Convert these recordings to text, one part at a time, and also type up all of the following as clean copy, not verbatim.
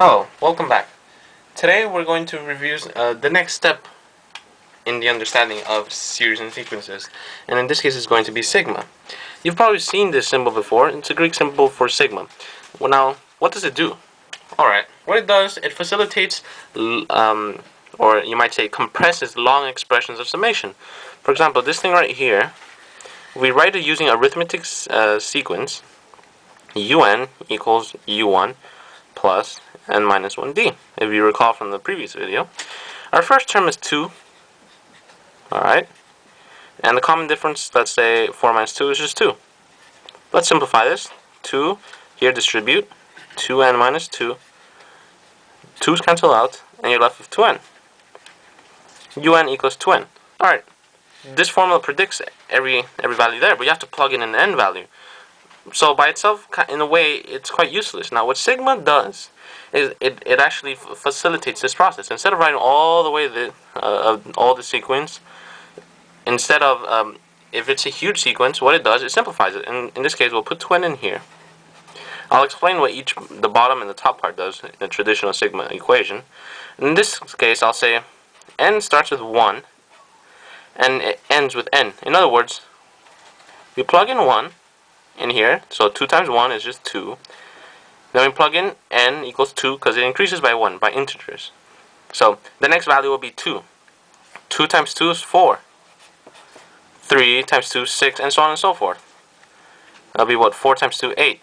Hello, welcome back. Today we're going to review the next step in the understanding of series and sequences, and in this case it's going to be sigma. You've probably seen this symbol before. It's a Greek symbol for sigma. Well, now, what does it do? Alright, what it does, it facilitates, or you might say compresses long expressions of summation. For example, this thing right here, we write it using arithmetic sequence, un equals u1 plus n minus 1d, if you recall from the previous video. Our first term is 2, alright, and the common difference, let's say 4 minus 2 is just 2. Let's simplify this. 2, here distribute, 2n minus 2, 2's cancel out, and you're left with 2n. un equals 2n. Alright, this formula predicts every value there, but you have to plug in an n value. So by itself, in a way, it's quite useless. Now what sigma does is it actually facilitates this process. Instead of writing all the way all the sequence, instead of if it's a huge sequence, what it does, it simplifies it. And in this case, we'll put 2n in here. I'll explain what the bottom and the top part does in a traditional sigma equation. In this case, I'll say n starts with 1 and it ends with n. In other words, we plug in 1 in here, so 2 times 1 is just 2. Then we plug in n equals 2 because it increases by 1, by integers. So the next value will be 2. 2 times 2 is 4. 3 times 2 is 6, and so on and so forth. That'll be what? 4 times 2, 8.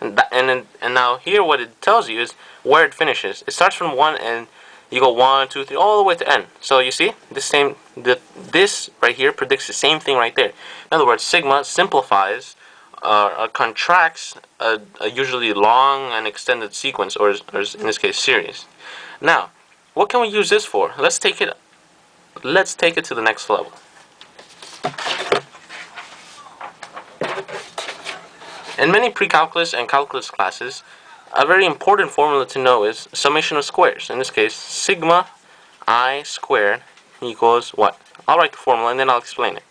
And now here what it tells you is where it finishes. It starts from 1 and you go 1, 2, 3, all the way to n. So you see, this right here predicts the same thing right there. In other words, sigma simplifies contracts a usually long and extended sequence, or in this case series. Now, what can we use this for? Let's take it to the next level. In many pre-calculus and calculus classes, a very important formula to know is summation of squares. In this case, sigma I squared equals what? I'll write the formula and then I'll explain it.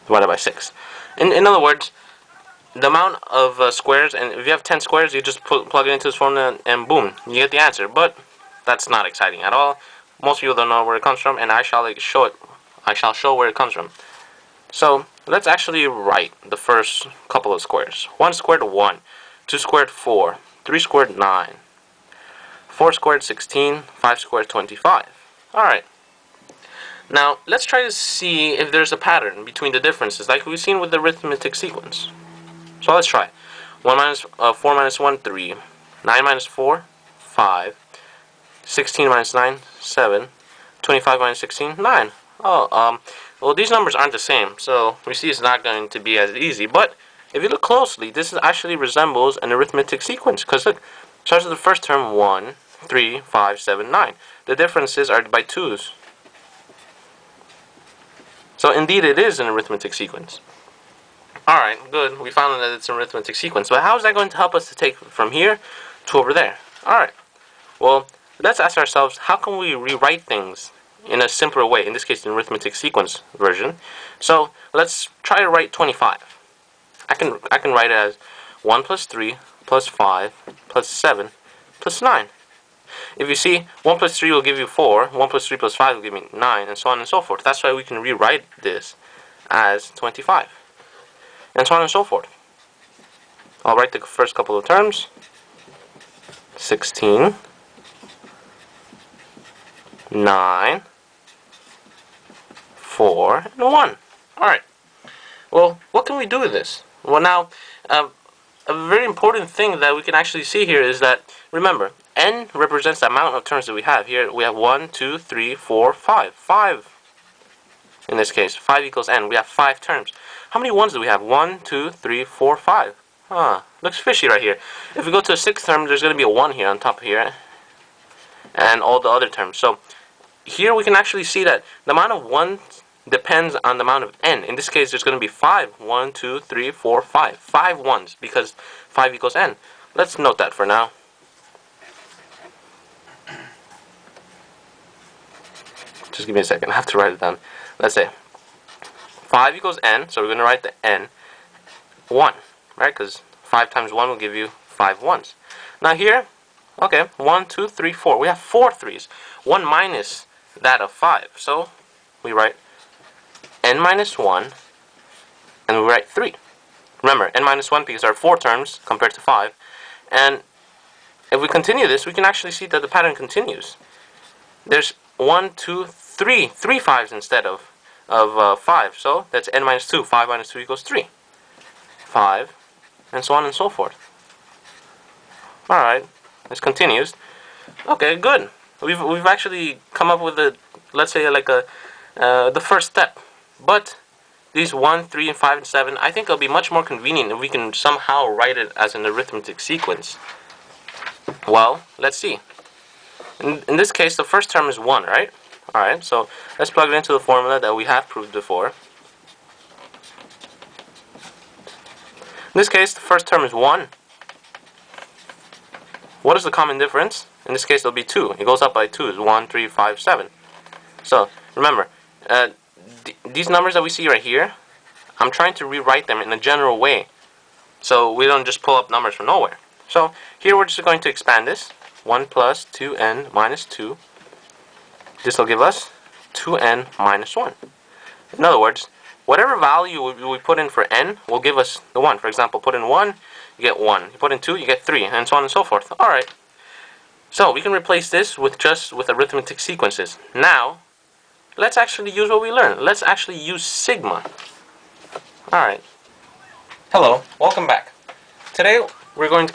Divided by 6. In other words, the amount of squares, and if you have 10 squares, you just plug it into this formula and boom, you get the answer. But that's not exciting at all. Most people don't know where it comes from, and I shall show where it comes from. So let's actually write the first couple of squares. 1 squared 1, 2 squared 4, 3 squared 9, 4 squared 16, 5 squared 25. Alright. Now let's try to see if there's a pattern between the differences like we've seen with the arithmetic sequence. So let's try. 4 minus 1, 3. 9 minus 4, 5. 16 minus 9, 7. 25 minus 16, 9. Well, these numbers aren't the same, so we see it's not going to be as easy. But if you look closely, this actually resembles an arithmetic sequence. Because look, it starts with the first term 1, 3, 5, 7, 9. The differences are by 2's. So indeed, it is an arithmetic sequence. Alright, good. We found that it's an arithmetic sequence. But how is that going to help us to take from here to over there? Alright. Well, let's ask ourselves, how can we rewrite things in a simpler way? In this case, an arithmetic sequence version. So let's try to write 25. I can write it as 1 plus 3 plus 5 plus 7 plus 9. If you see, 1 plus 3 will give you 4, 1 plus 3 plus 5 will give me 9, and so on and so forth. That's why we can rewrite this as 25. And so on and so forth. I'll write the first couple of terms. 16, 9, 4, and 1. Alright. Well, what can we do with this? Well, now, a very important thing that we can actually see here is that, remember, n represents the amount of terms that we have. Here we have 1, 2, 3, 4, 5. 5. In this case, 5 equals n. We have 5 terms. How many 1's do we have? 1, 2, 3, 4, 5. Looks fishy right here. If we go to a 6th term, there's going to be a 1 here on top here. And all the other terms. So, here we can actually see that the amount of 1's depends on the amount of n. In this case, there's going to be 5. 1, 2, 3, 4, 5. 5 1's because 5 equals n. Let's note that for now. Just give me a second. I have to write it down. Let's say 5 equals n, so we're going to write the n. 1. right? Because 5 times 1 will give you 5 ones. Now here, okay, 1, 2, 3, 4. We have 4 3s. 1 minus that of 5. So we write n minus 1, and we write 3. Remember, n minus 1 because there are 4 terms compared to 5. And if we continue this, we can actually see that the pattern continues. There's 1, 2, 3 5s instead of 5. So that's n minus 2. 5 minus 2 equals 3. 5, and so on and so forth. Alright, this continues. Okay, good. We've actually come up with a, let's say, like the first step. But these 1, 3, and 5, and 7, I think it'll be much more convenient if we can somehow write it as an arithmetic sequence. Well, let's see. In this case, the first term is 1, right? Alright, so let's plug it into the formula that we have proved before. In this case, the first term is 1. What is the common difference? In this case, it'll be 2. It goes up by 2. It's 1, 3, 5, 7. So, remember, these numbers that we see right here, I'm trying to rewrite them in a general way. So, we don't just pull up numbers from nowhere. So, here we're just going to expand this. 1 plus 2n minus 2. This will give us 2n minus 1. In other words, whatever value we put in for n will give us the 1. For example, put in 1, you get 1. You put in 2, you get 3, and so on and so forth. Alright. So, we can replace this with arithmetic sequences. Now, let's actually use what we learned. Let's actually use sigma. Alright. Hello, welcome back. Today we're going to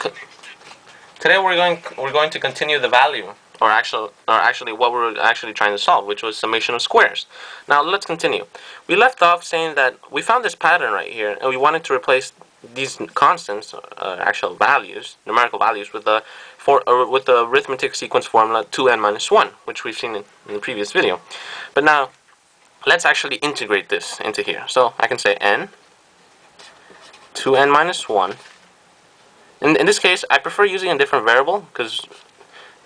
continue the value, or actually what we're actually trying to solve, which was summation of squares. Now let's continue. We left off saying that we found this pattern right here, and we wanted to replace these constants, actual values, numerical values, with the arithmetic sequence formula 2n minus 1, which we've seen in the previous video. But now let's actually integrate this into here. So I can say n 2n minus 1. In this case, I prefer using a different variable, because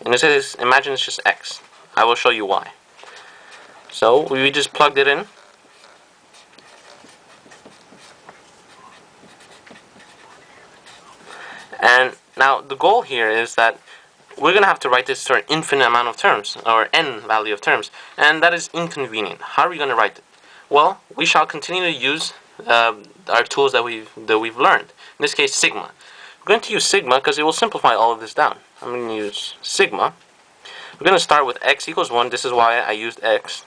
in this case, imagine it's just x. I will show you why. So we just plugged it in. And now the goal here is that we're going to have to write this to an infinite amount of terms, or n value of terms, and that is inconvenient. How are we going to write it? Well, we shall continue to use our tools that we've learned. In this case, sigma. We're going to use sigma because it will simplify all of this down. I'm going to use sigma. We're going to start with x equals 1. This is why I used x.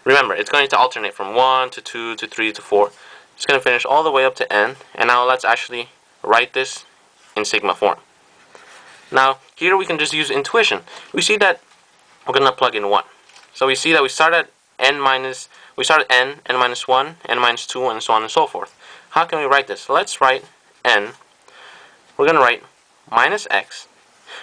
Remember, it's going to alternate from 1 to 2 to 3 to 4. It's going to finish all the way up to n. And now let's actually write this in sigma form. Now, here we can just use intuition. We see that we're going to plug in 1. So we see that we start at n minus 1, n minus 2, and so on and so forth. How can we write this? So let's write n. We're going to write minus x.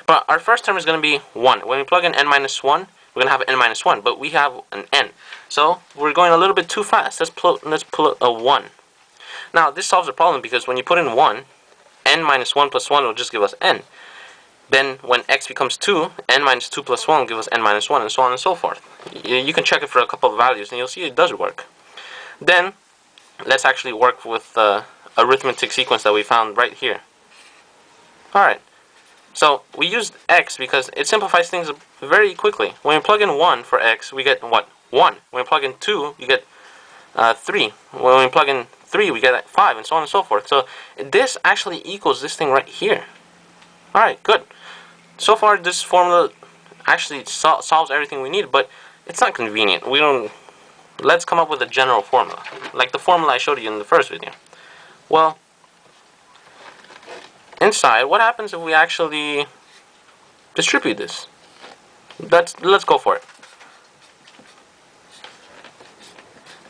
But our first term is going to be 1. When we plug in n minus 1, we're going to have n minus 1. But we have an n. So we're going a little bit too fast. Let's pull a 1. Now, this solves the problem because when you put in 1, n minus 1 plus 1 will just give us n. Then when x becomes 2, n minus 2 plus 1 will give us n minus 1, and so on and so forth. You can check it for a couple of values, and you'll see it does work. Then, let's actually work with the arithmetic sequence that we found right here. Alright, so we used x because it simplifies things very quickly. When we plug in 1 for x, we get what? 1. When we plug in 2, you get 3. When we plug in 3, we get 5, and so on and so forth. So this actually equals this thing right here. Alright, good. So far, this formula actually solves everything we need, but it's not convenient. Let's come up with a general formula, like the formula I showed you in the first video. Well, inside, what happens if we actually distribute this? Let's go for it.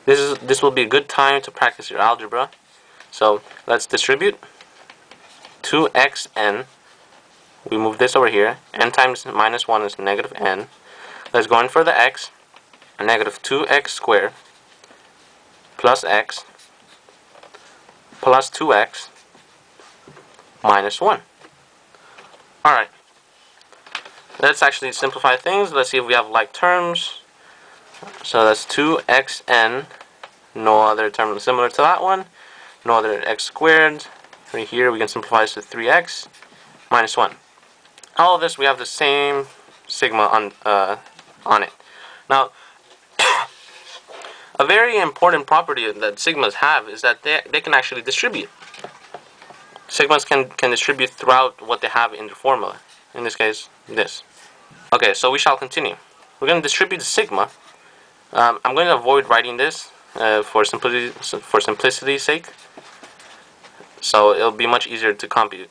This will be a good time to practice your algebra. So let's distribute 2xn. We move this over here. N times minus 1 is negative n. Let's go in for the x. Negative 2x squared plus x plus 2x minus 1. Alright. Let's actually simplify things. Let's see if we have like terms. So that's 2xn. No other term similar to that one. No other x squared. Right here, we can simplify this to 3x minus 1. All of this, we have the same sigma on it. Now, a very important property that sigmas have is that they can actually distribute. Sigmas can distribute throughout what they have in the formula. In this case, this. Okay, so we shall continue. We're going to distribute the sigma. I'm going to avoid writing this for simplicity's sake. So it'll be much easier to compute.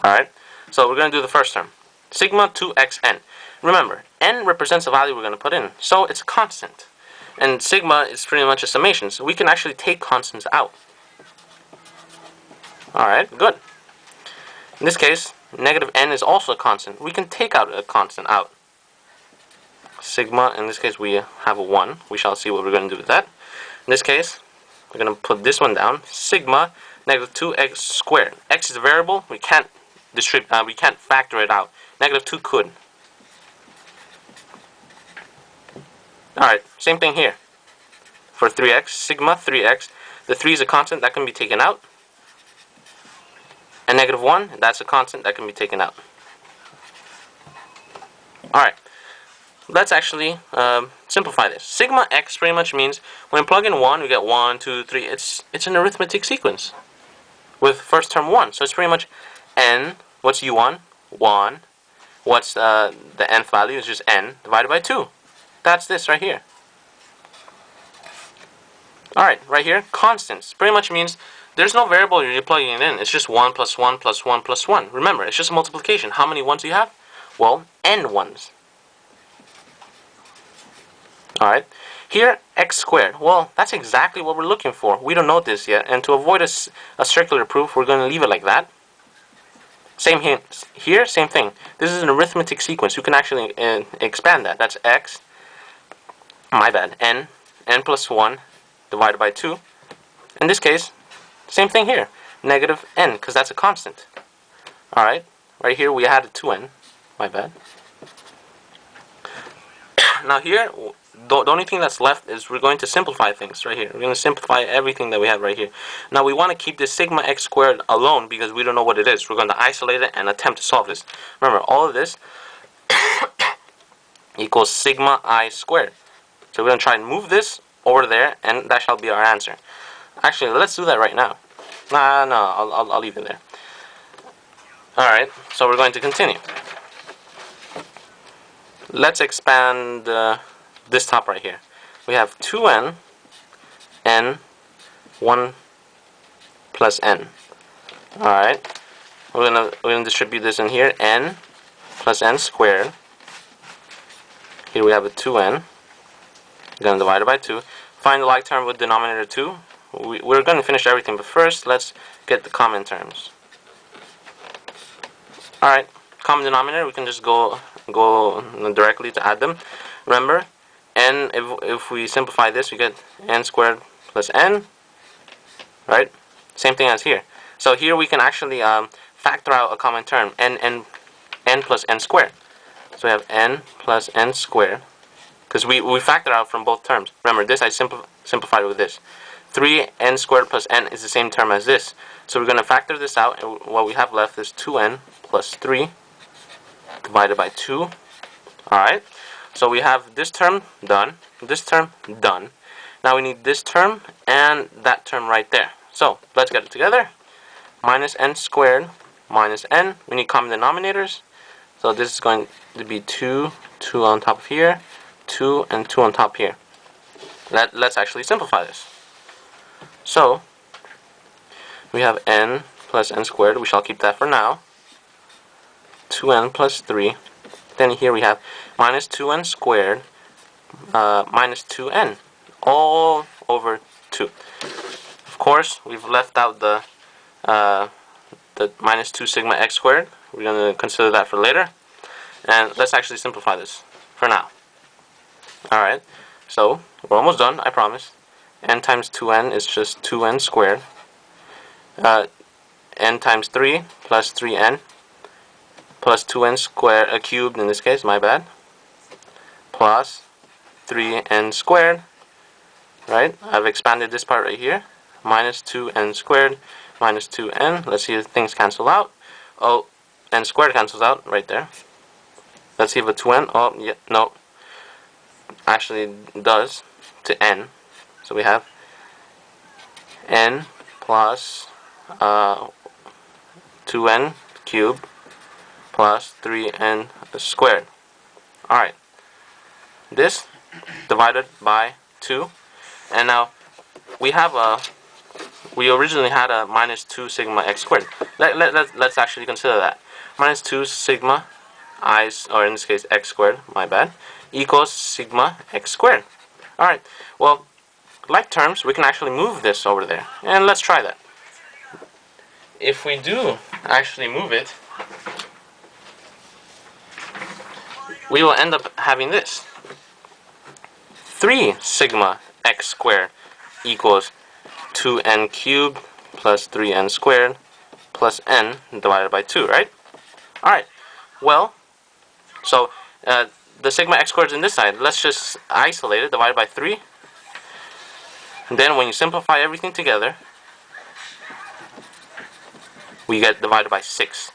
Alright, so we're going to do the first term. Sigma 2xn. Remember, n represents the value we're going to put in, so it's a constant. And sigma is pretty much a summation, so we can actually take constants out. Alright, good. In this case, negative n is also a constant. We can take out a constant out. Sigma, in this case we have a 1. We shall see what we're going to do with that. In this case, we're going to put this one down. Sigma negative 2x squared. X is a variable. We can't factor it out. Negative 2 could. Alright, same thing here. For 3x, sigma 3x. The 3 is a constant that can be taken out. And negative 1, that's a constant that can be taken out. Alright, let's actually simplify this. Sigma x pretty much means when we plug in 1, we get 1, 2, 3. It's an arithmetic sequence with first term 1. So it's pretty much n. What's u1? 1. What's the nth value? Is just n divided by 2. That's this right here. Alright, right here, constants. Pretty much means there's no variable you're plugging it in. It's just 1 plus 1 plus 1 plus 1. Remember, it's just a multiplication. How many 1s do you have? Well, n 1s. Alright, here, x squared. Well, that's exactly what we're looking for. We don't know this yet, and to avoid a circular proof, we're going to leave it like that. Same here, same thing. This is an arithmetic sequence. You can actually expand that. That's x, my bad, n plus 1 divided by 2. In this case, same thing here. Negative n, because that's a constant. Alright, right here we added 2n. My bad. Now here, the only thing that's left is we're going to simplify things right here. We're going to simplify everything that we have right here. Now we want to keep this sigma x squared alone because we don't know what it is. We're going to isolate it and attempt to solve this. Remember, all of this equals sigma I squared. So we're going to try and move this over there, and that shall be our answer. Actually, let's do that right now. No, I'll leave it there. Alright, so we're going to continue. Let's expand this top right here. We have 2n, n, 1 plus n. Alright, we're gonna distribute this in here, n plus n squared. Here we have a 2n. We're gonna divide it by 2. Find the like term with denominator 2. We're gonna finish everything, but first let's get the common terms. Alright, common denominator, we can just go directly to add them. Remember, n, if we simplify this, we get n squared plus n, right? Same thing as here. So here we can actually factor out a common term, n plus n squared. So we have n plus n squared, because we factor out from both terms. Remember, this I simplified with this. 3n squared plus n is the same term as this. So we're going to factor this out, and what we have left is 2n plus 3 divided by 2. Alright, so we have this term done, this term done. Now we need this term and that term right there. So let's get it together. Minus n squared minus n. We need common denominators. So this is going to be 2 on top of here, 2 and 2 on top here. Let's actually simplify this. So we have n plus n squared. We shall keep that for now. 2n plus 3. Then here we have minus 2n squared minus 2n all over 2. Of course, we've left out the minus 2 sigma x squared. We're going to consider that for later. And let's actually simplify this for now. Alright, so we're almost done, I promise. N times 2n is just 2n squared. N times 3 plus 3n plus 2n squared, cubed in this case, my bad, plus 3n squared, right? I've expanded this part right here, minus 2n squared minus 2n. Let's see if things cancel out. Oh, n squared cancels out right there. Let's see if a 2n. Oh, yeah, no. Actually, it does to n. So we have n plus 2n cubed plus 3n squared. Alright. This divided by 2. And now we originally had a minus 2 sigma x squared. Let's actually consider that. Minus 2 sigma I, or in this case x squared, my bad, equals sigma x squared. Alright, well, like terms, we can actually move this over there. And let's try that. If we do actually move it, we will end up having this. 3 sigma x squared equals 2n cubed plus 3n squared plus n divided by 2, right? Alright, well, so the sigma x squared is in this side. Let's just isolate it, divided by 3. And then when you simplify everything together, we get divided by 6.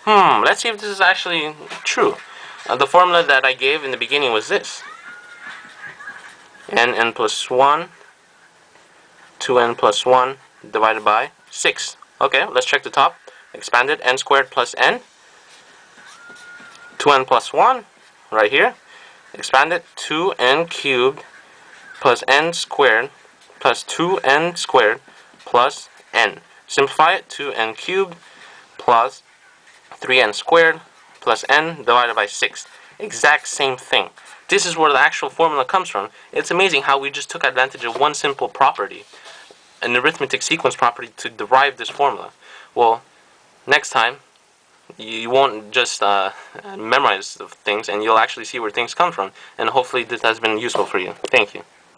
Let's see if this is actually true. The formula that I gave in the beginning was this. n plus 1, 2n plus 1 divided by 6. Okay, let's check the top. Expanded, n squared plus n. 2n plus 1, right here. Expanded, 2n cubed plus n squared plus 2n squared plus n. Simplify it, 2n cubed plus 3n squared plus n divided by 6. Exact same thing. This is where the actual formula comes from. It's amazing how we just took advantage of one simple property, an arithmetic sequence property, to derive this formula. Well, next time, you won't just memorize the things, and you'll actually see where things come from. And hopefully this has been useful for you. Thank you.